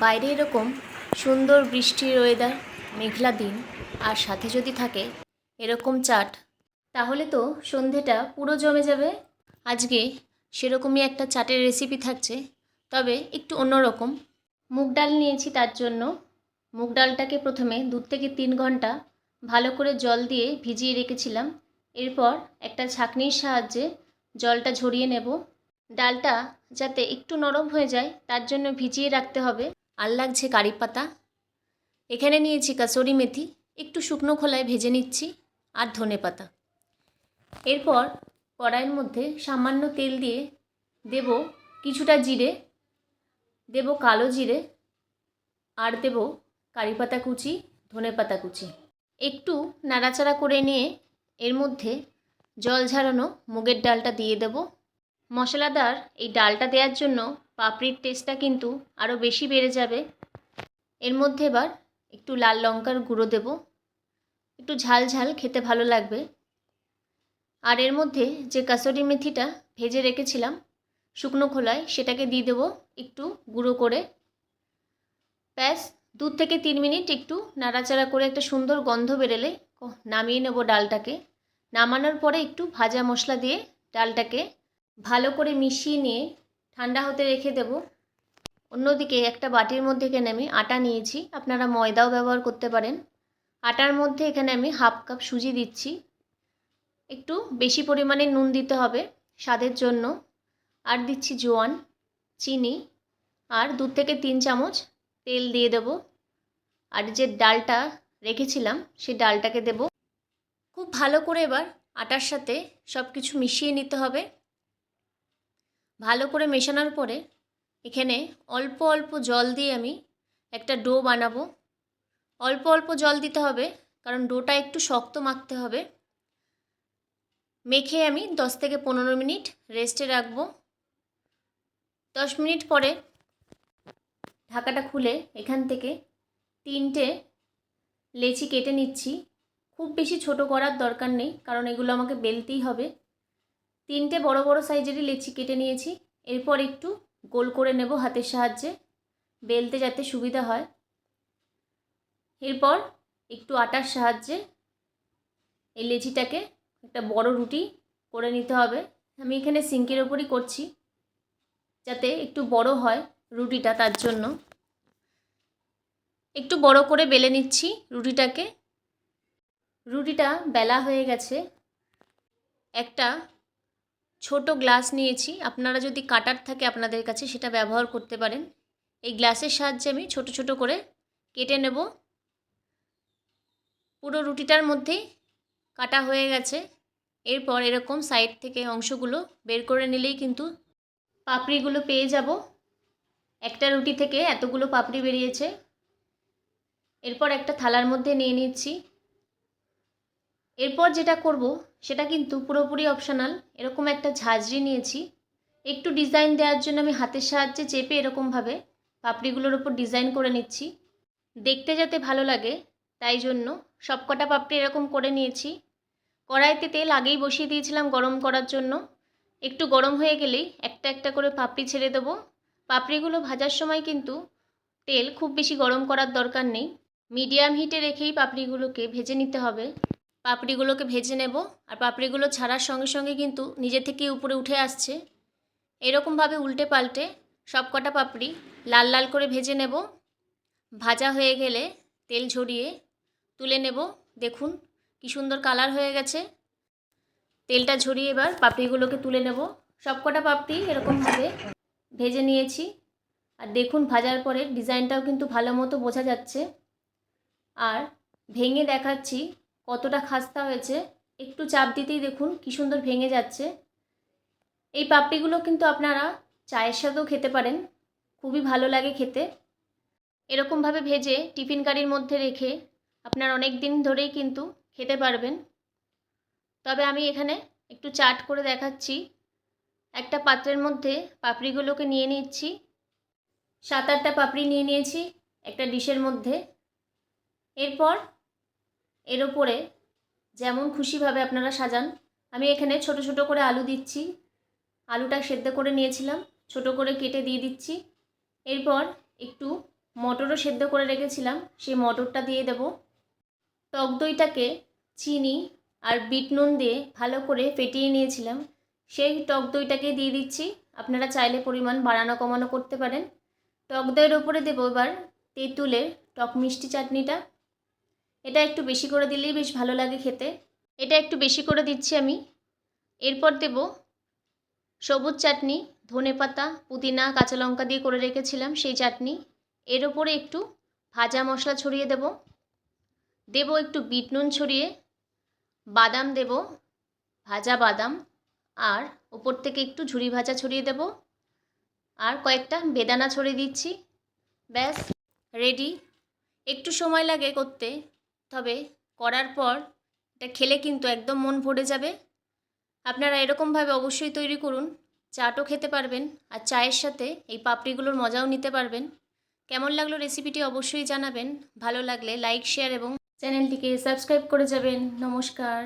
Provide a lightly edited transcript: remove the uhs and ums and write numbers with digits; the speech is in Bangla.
বাইরে এরকম সুন্দর বৃষ্টির ওয়েদার, মেঘলা দিন, আর সাথে যদি থাকে এরকম চাট, তাহলে তো সন্ধেটা পুরো জমে যাবে। আজকে সেরকমই একটা চাটের রেসিপি থাকছে, তবে একটু অন্যরকম। মুগ ডাল নিয়েছি, তার জন্য মুগ ডালটাকে প্রথমে 2 থেকে 3 ঘন্টা ভালো করে জল দিয়ে ভিজিয়ে রেখেছিলাম। এরপর একটা ছাঁকনির সাহায্যে জলটা ঝরিয়ে নেব। ডালটা যাতে একটু নরম হয়ে যায় তার জন্য ভিজিয়ে রাখতে হবে। আর লাগছে কারি পাতা, এখানে নিয়েছি কাসুরি মেথি, একটু শুকনো খোলায় ভেজে নিচ্ছি, আর ধনে পাতা। এরপর কড়াইয়ের মধ্যে সামান্য তেল দিয়ে দেব কিছুটা জিরে, দেব কালো জিরে, আর দেব কারি পাতা কুচি, ধনে পাতা কুচি। একটু নাড়াচাড়া করে নিয়ে এর মধ্যে জল ঝরানো মুগের ডালটা দিয়ে দেব। মশলাদার এই ডালটা দেওয়ার জন্য পাপড়ির টেস্টটা কিন্তু আরও বেশি বেড়ে যাবে। এর মধ্যে এবার একটু লাল লঙ্কার গুঁড়ো দেব, একটু ঝাল ঝাল খেতে ভালো লাগবে। আর এর মধ্যে যে কাসুরি মেথিটা ভেজে রেখেছিলাম শুকনো খোলায়, সেটাকে দিয়ে দেবো একটু গুঁড়ো করে। ব্যাস 2 থেকে 3 মিনিট একটু নাড়াচাড়া করে একটা সুন্দর গন্ধ বেরোলে নামিয়ে নেব ডালটাকে। নামানোর পরে একটু ভাজা মশলা দিয়ে ডালটাকে ভালো করে মিশিয়ে নিয়ে ঠান্ডা হতে রেখে দেব। অন্যদিকে একটা বাটির মধ্যে এখানে আমি আটা নিয়েছি, আপনারা ময়দাও ব্যবহার করতে পারেন। আটার মধ্যে এখানে আমি 1/2 কাপ সুজি দিচ্ছি। একটু বেশি পরিমাণে নুন দিতে হবে স্বাদের জন্য। আর দিচ্ছি জোয়ান, চিনি, আর 2 থেকে 3 চামচ তেল দিয়ে দেব। আর যে ডালটা রেখেছিলাম সেই ডালটাকে দেব। খুব ভালো করে এবার আটার সাথে সব কিছু মিশিয়ে নিতে হবে। ভালো করে মেশানোর পরে এখানে অল্প অল্প জল দিয়ে আমি একটা ডো বানাবো। অল্প অল্প জল দিতে হবে, কারণ ডোটা একটু শক্ত মাখতে হবে। মেখে আমি 10 থেকে 15 মিনিট রেস্টে রাখবো। 10 মিনিট পরে ঢাকাটা খুলে এখান থেকে 3টে লেচি কেটে নিচ্ছি। খুব বেশি ছোট করার দরকার নেই, কারণ এগুলো আমাকে বেলতেই হবে। 3টে বড় বড় সাইজেরই লেচি কেটে নিয়েছি। এরপর একটু গোল করে নেব হাতের সাহায্যে, বেলতে যাতে সুবিধা হয়। এরপর একটু আটার সাহায্যে এই লেচিটাকে একটা বড় রুটি করে নিতে হবে। আমি এখানে সিঙ্কের ওপরই করছি যাতে একটু বড় হয় রুটিটা, তার জন্য একটু বড় করে বেলে নিচ্ছি রুটিটাকে। রুটিটা বেলা হয়ে গেছে। একটা ছোট গ্লাস নিয়েছি, আপনারা যদি কাটার থাকে আপনাদের কাছে সেটা ব্যবহার করতে পারেন। এই গ্লাসের সাহায্যে আমি ছোট ছোট করে কেটে নেব। পুরো রুটিটার মধ্যেই কাটা হয়ে গেছে। এরপর এরকম সাইড থেকে অংশগুলো বের করে নিলেই কিন্তু পাপড়িগুলো পেয়ে যাব। একটা রুটি থেকে এতগুলো পাপড়ি বেরিয়েছে। এরপর একটা থালার মধ্যে নিয়ে নিচ্ছি। এরপর যেটা করব সেটা কিন্তু পুরোপুরি অপশনাল। এরকম একটা ঝাঁঝরি নিয়েছি, একটু ডিজাইন দেওয়ার জন্য আমি হাতের সাহায্যে চেপে এরকমভাবে পাপড়িগুলোর ওপর ডিজাইন করে নিচ্ছি, দেখতে যাতে ভালো লাগে তাই জন্য। সবকটা পাপড়ি এরকম করে নিয়েছি। কড়াইতে তেল আগেই বসিয়ে দিয়েছিলাম গরম করার জন্য। একটু গরম হয়ে গেলেই একটা একটা করে পাপড়ি ছেড়ে দেবো। পাপড়িগুলো ভাজার সময় কিন্তু তেল খুব বেশি গরম করার দরকার নেই, মিডিয়াম হিটে রেখেই পাপড়িগুলোকে ভেজে নিতে হবে। পাপড়িগুলোকে ভেজে নেব। আর পাপড়িগুলো ছাড়ার সঙ্গে সঙ্গে কিন্তু নিজে থেকেই উপরে উঠে আসছে। এরকমভাবে উল্টে পাল্টে সবকটা পাপড়ি লাল লাল করে ভেজে নেব। ভাজা হয়ে গেলে তেল ঝরিয়ে তুলে নেব। দেখুন কি সুন্দর কালার হয়ে গেছে। তেলটা ঝরিয়ে এবার পাপড়িগুলোকে তুলে নেব। সবকটা পাপড়ি এরকমভাবে ভেজে নিয়েছি। আর দেখুন ভাজার পরে ডিজাইনটাও কিন্তু ভালো মতো বোঝা যাচ্ছে। আর ভেঙে দেখাচ্ছি কতটা খাস্তা হয়েছে। একটু চাপ দিতেই দেখুন কি সুন্দর ভেঙে যাচ্ছে। এই পাপড়িগুলো কিন্তু আপনারা চায়ের সাথেও খেতে পারেন, খুবই ভালো লাগে খেতে। এরকমভাবে ভেজে টিফিন কারির মধ্যে রেখে আপনার অনেক দিন ধরেই কিন্তু খেতে পারবেন। তবে আমি এখানে একটু চাট করে দেখাচ্ছি। একটা পাত্রের মধ্যে পাপড়িগুলোকে নিয়ে নিচ্ছি। 7-8টা পাপড়ি নিয়ে নিয়েছি একটা ডিশের মধ্যে। এরপর এর ওপরে যেমন খুশিভাবে আপনারা সাজান। আমি এখানে ছোট ছোট করে আলু দিচ্ছি। আলুটা সেদ্ধ করে নিয়েছিলাম, ছোট করে কেটে দিয়ে দিচ্ছি। এরপর একটু মটরও সেদ্ধ করে রেখেছিলাম, সেই মটরটা দিয়ে দেব। টক দইটাকে চিনি আর বিট নুন দিয়ে ভালো করে ফেটিয়ে নিয়েছিলাম, সেই টক দইটাকে দিয়ে দিচ্ছি। আপনারা চাইলে পরিমাণ বাড়ানো কমানো করতে পারেন। টক দইয়ের ওপরে দেবো এবার তেঁতুলের টক মিষ্টি চাটনিটা। এটা একটু বেশি করে দিলেই বেশ ভালো লাগে খেতে, এটা একটু বেশি করে দিচ্ছি আমি। এরপর দেব সবুজ চাটনি, ধনেপাতা, পুদিনা, কাঁচা লঙ্কা দিয়ে করে রেখেছিলাম সেই চাটনি। এর ওপরে একটু ভাজা মশলা ছড়িয়ে দেব, দেব একটু বিট নুন ছড়িয়ে, বাদাম দেব, ভাজা বাদাম, আর ওপর থেকে একটু ঝুরি ভাজা ছড়িয়ে দেব, আর কয়েকটা বেদানা ছড়িয়ে দিচ্ছি। ব্যাস রেডি। একটু সময় লাগে করতে, তবে করার পর এটা খেলে কিন্তু একদম মন ভরে যাবে। আপনারা এরকমভাবে অবশ্যই তৈরি করুন, চাটও খেতে পারবেন আর চায়ের সাথে এই পাপড়িগুলোর মজাও নিতে পারবেন। কেমন লাগলো রেসিপিটি অবশ্যই জানাবেন। ভালো লাগলে লাইক, শেয়ার এবং চ্যানেলটিকে সাবস্ক্রাইব করে যাবেন। নমস্কার।